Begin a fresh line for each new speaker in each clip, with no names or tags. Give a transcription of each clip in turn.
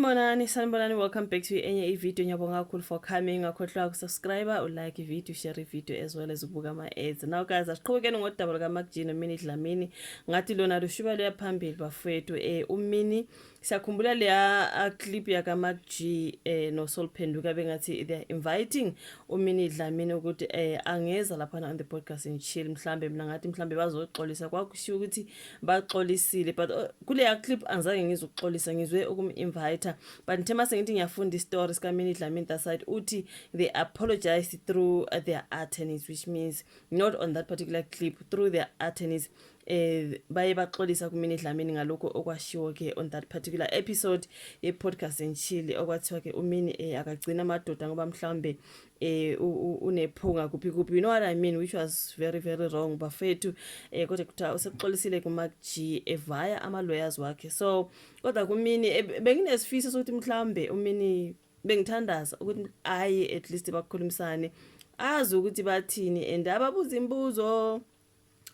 Sanibonani, welcome back to enye video. Ngiyabonga kakhulu for coming. Ngakhohlwa ukusubscribe, ulike video, share video as well as ubuka ama-ads. Now guys, asiqhubekeni ngodaba likaMac G noMinnie Dlamini. Ngathi lona lushuba luya phambili bafowethu. uMinnie siyakhumbula leya clip yakaMac G no Sol Phenduka bengathi they are inviting uMinnie Dlamini ukuthi angeza lapha on the podcast and chill. Mhlambe mina ngathi mhlambe bazoxolisa, kwakushiwo ukuthi baxolisile, but kuleya clip angizange ngizoxolisa, ngizwe ukum-invite. But ngithe mase ngithi ngiyafunda i-stories kaMinnie Dlamini that side uthi they apologized through their attorneys, which means not on that particular clip, through their attorneys baye baxolisa kuMinnie Dlamini ngalokho okwashiwo ke on that particular episode ye-podcast and chill, okwathiwa ke uMinnie akagcina amadoda ngoba mhlambe unephunga kuphi kuphi, you know what I mean, which was very very wrong bafethu. Kodwa kuthiwa usexolisile kuMac G via ama-lawyers wakhe. So kodwa kuMinnie benginesifiso sokuthi mhlambe uMinnie bengithandaza ukuthi aye at least bakhulumisane, azi ukuthi bathini and ababuza imbuzo,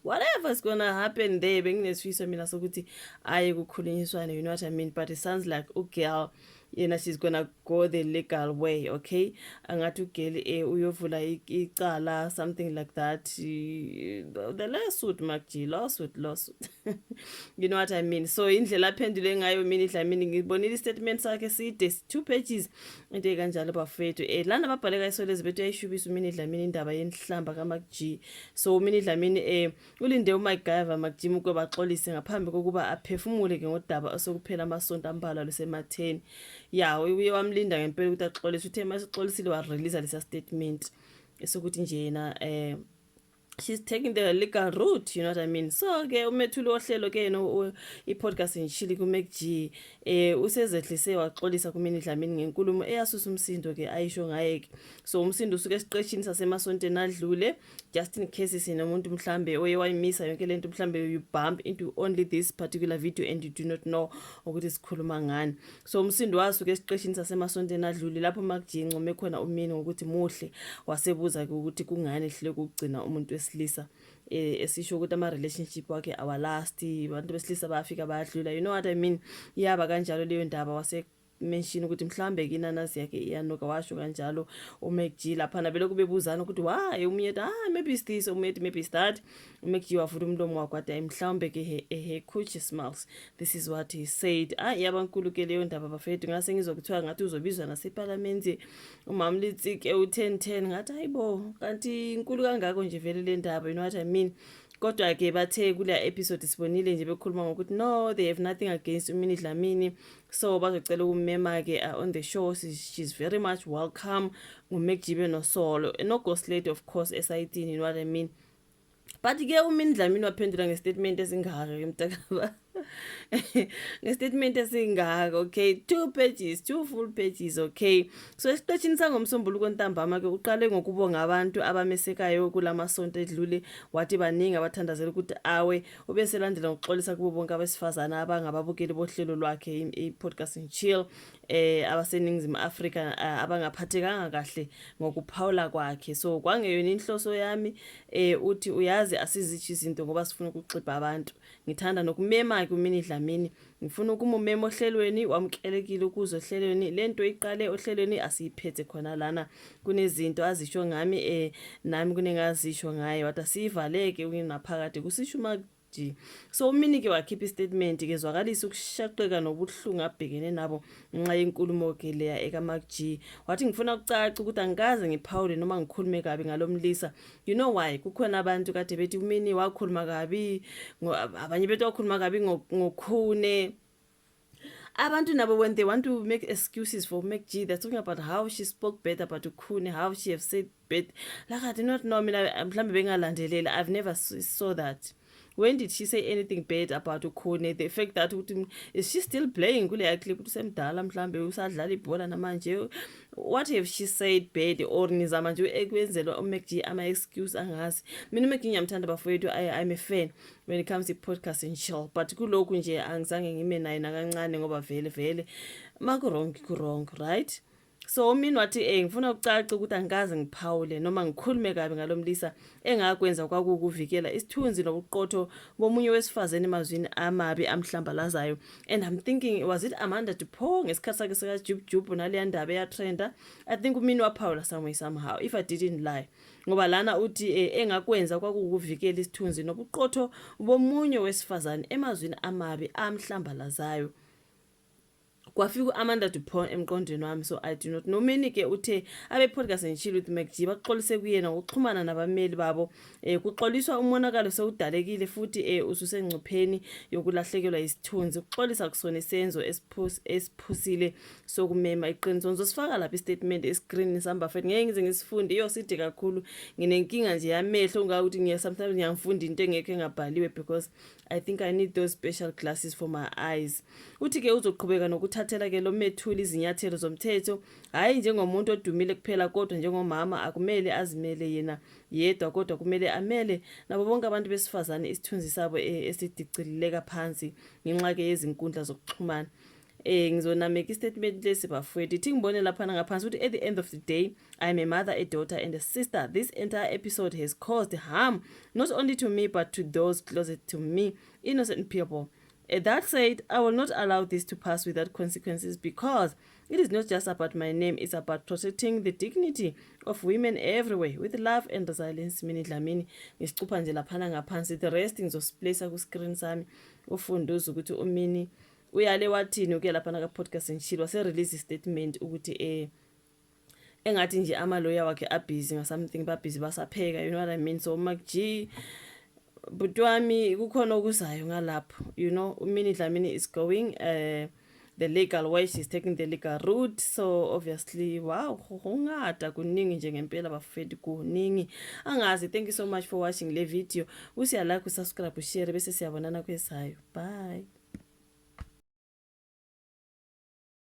whatever is gonna happen there. Benginesifiso mina sokuthi aye kukhulunyiswane, you know what I mean. But it sounds like girl, she's gonna go the legal way, okay? Angathi ugirl uyovula icala, something like that. The lawsuit, Mac G, lawsuit. You know what I mean. So indlela aphendule ngayo Minnie Dlamini, ngibonile statement sakhe side 2 pages into kanjalo bafethu. Lana babhaleka isolezi bethu yayishubisa uMinnie Dlamini indaba yenhlamba kaMac G. So Minnie Dlamini ulinde uMacGyver Mac G ukuba baxolise ngaphambi kokuba aphefumule ke ngodaba osokuphela amasonto ambalwa lusematheni. Uye wamlinda ngempela ukuthi axolise. Uthe masixolisile wa release lesa statement esokuthi nje yena she's taking the legal route, you know what I mean. So ke umethuli ohlelo ke no i-podcast ngishili kuMac G usezehlise waxolisa kuMinnie Dlamini ngenkulumo eyasusa umsindo ke ayisho ngaye ke. So umsindo usuke esiqeshini sasemasontweni adlule, just in case sinomuntu mhlambe oye wayimisa yonke lento, mhlambe you bump into only this particular video and you do not know ukuthi sikhuluma ngani. So umsindo wasuke esiqeshini sasemasontweni adlule lapho Mac G income khona uMinnie ngokuthi muhle, wasebuza ukuthi kungani ehlile ukugcina umuntu wesilisa esisho ukuthi ama-relationship wakhe awalast, abantu besilisa bayafika bayadlula, you know what I mean. Yaba kanjalo leyo ndaba wase mention ukuthi mhlambe ke inanasi yakhe iyanuka, washo kanjalo uMac G lapha nabelo kubebuzana ukuthi why umunye maybe it's this, umunye maybe it's that. uMac G wavula umlomo wakhe wathi mhlambe ke her coochie smells, this is what he said. Yabankulu ke leyo ndaba bafethu, ngase ngizokuthiwa ngathi uzobizwa naseparliament uMamlitsi ke u1010 ngathi hayibo kanti inkulu kangako nje vele le ndaba, you know what I mean. Kodwa ke bathe kule episode sibonile nje bekhuluma ngokuthi no, they have nothing against uMinnie Dlamini, so bazocela ukumema ke on the show. She's very much welcome nguMac G no Solo, no Ghost Lady of course esayitini, you know what I mean. But ke uMinnie Dlamini waphendula ngestatement esingaka ke mtakaba ngestatement esingaka, okay, 2 full pages, okay. So esiqeshini sangomsombuluko kontambama ke uqale ngokubonga abantu abamesekayo kulamasonto edlule, wathi baningi abathandazela ukuthi awe ubeselandela ngokuxolisa kubo bonke abesifazana abangababukeli bohlelo lwakhe i-podcast and chill abaseningizimu Afrika abangaphathekanga kahle ngokuphawula kwakhe. So kwangeyona inhloso yami uthi uyazi asizithi izinto ngoba sifuna ukuxipha abantu, ngithanda nokumema kuMinnie Dlamini, ngifuna ukumumema ohlelweni, wamkelekile ukuze ohlelweni lento iqale ohlelweni asiyiphethe khona lana, kunezinto azisho ngami nami kunengazisho ngaye, wathi asivaleke ukinaphakade kusisho Mac G. So uMinnie ke wakhipha istatement ke zwakalisa ukushaqeka nobuhlungu abhekene nabo nxa yenkulumo ke leya ekaMac G. Wathi ngifuna ukucaca ukuthi angikaze ngiphawule noma ngikhulume kabi ngalomlisa. You know why? Kukhona abantu kade bethi uMinnie wakhuluma kabi, abanye bethi wakhuluma kabi ngokhune. Abantu nabo when they want to make excuses for Mac G, they're talking about how she spoke bad about Ukhune, how she have said bad. Like I did not know, mhlambe bengalandelela, I've never saw that. When did she say anything bad about Ukhune? The fact that is she still playing kule clip usemdala mhlambe usadlala ibhola namanje, what have she said bad or nizama nje ekwenzela uMac G ama excuse angazi. Mina uMac G ngiyamthanda bafowethu, I'm a fan when it comes to podcast and chill, but kulokhu nje angizange ngime naye nakancane ngoba vele maku wrong, right? So umini wathi ngifuna ukucaca ukuthi angikaze ngiphawule noma ngikhulume kabi ngalomlisa engakwenza kwakukuvikela isithunzi nobuqotho bomunye wesifazane emazwini amabi amhlambalazayo. And I'm thinking, was it Amanda Dupont ngesikhathi sakhe sikaJubJub naleya ndaba eyatrenda? I think umini waphawula somewhere somehow if I didn't lie. Ngoba lana uthi engakwenza kwakukuvikela isithunzi nobuqotho bomunye wesifazane emazwini amabi amhlambalazayo. Kwafika uAmanda Dupont emqondweni wami, so I do not know. Many ke uthe abe podcast and chill with MacG baxolise kuyena ngokuxhumana nabameli babo kuxoliswa umonakalo sewudalekile futhi ususengcupheni yokulahlekelwa isithunzi. Ukuxolisa kusona isenzo esiphusile sokumema iqiniso. Ngizosifaka lapha istatement escreen samba futhi ngeke ngize ngisifunde iyoside kakhulu. Nginenkinga nje yamehlo ngakuthi sometimes ngiyangifunda into engeke ngabhaliwe because I think I need those special glasses for my eyes. Uthi ke uzoqhubeka nokuthathela ke lo methuli izinyathelo zomthetho, hayi njengomuntu odumile kuphela kodwa njengomama akumele azimele yena yedwa kodwa kumele amele nabo bonke abantu besifazane isithunzi sabo esidicileka phansi ngenxa ke yezinkundla zokuxhumana. Ngizonameka istatement lesi bafowethu ithi ngibone lapha ngaphansi ukuthi at the end of the day I'm a mother, a daughter and a sister. This entire episode has caused harm not only to me but to those closest to me, innocent people. That said, I will not allow this to pass without consequences because it is not just about my name, it's about protecting the dignity of women everywhere with love and resilience. Mini Dlamini ngisicupha nje laphana ngaphansi, the rest ngizosplace ku screen sami ufunduze ukuthi umini uyale wathini uke laphana ka podcast and chill wase release statement ukuthi engathi nje ama-lawyer wakhe abusy nga-something babusy basapheka, you know what I mean. So MacG but wami kukhona okuzayo ngalapho, you know. Umini Dlamini is going the legal way, she's taking the legal route. So obviously wow, ngata kuningi nje ngempela bafethu kuningi angazi. Thank you so much for watching le video. Usiyalike, usubscribe, ushare bese siyabonana kwesayo. Bye.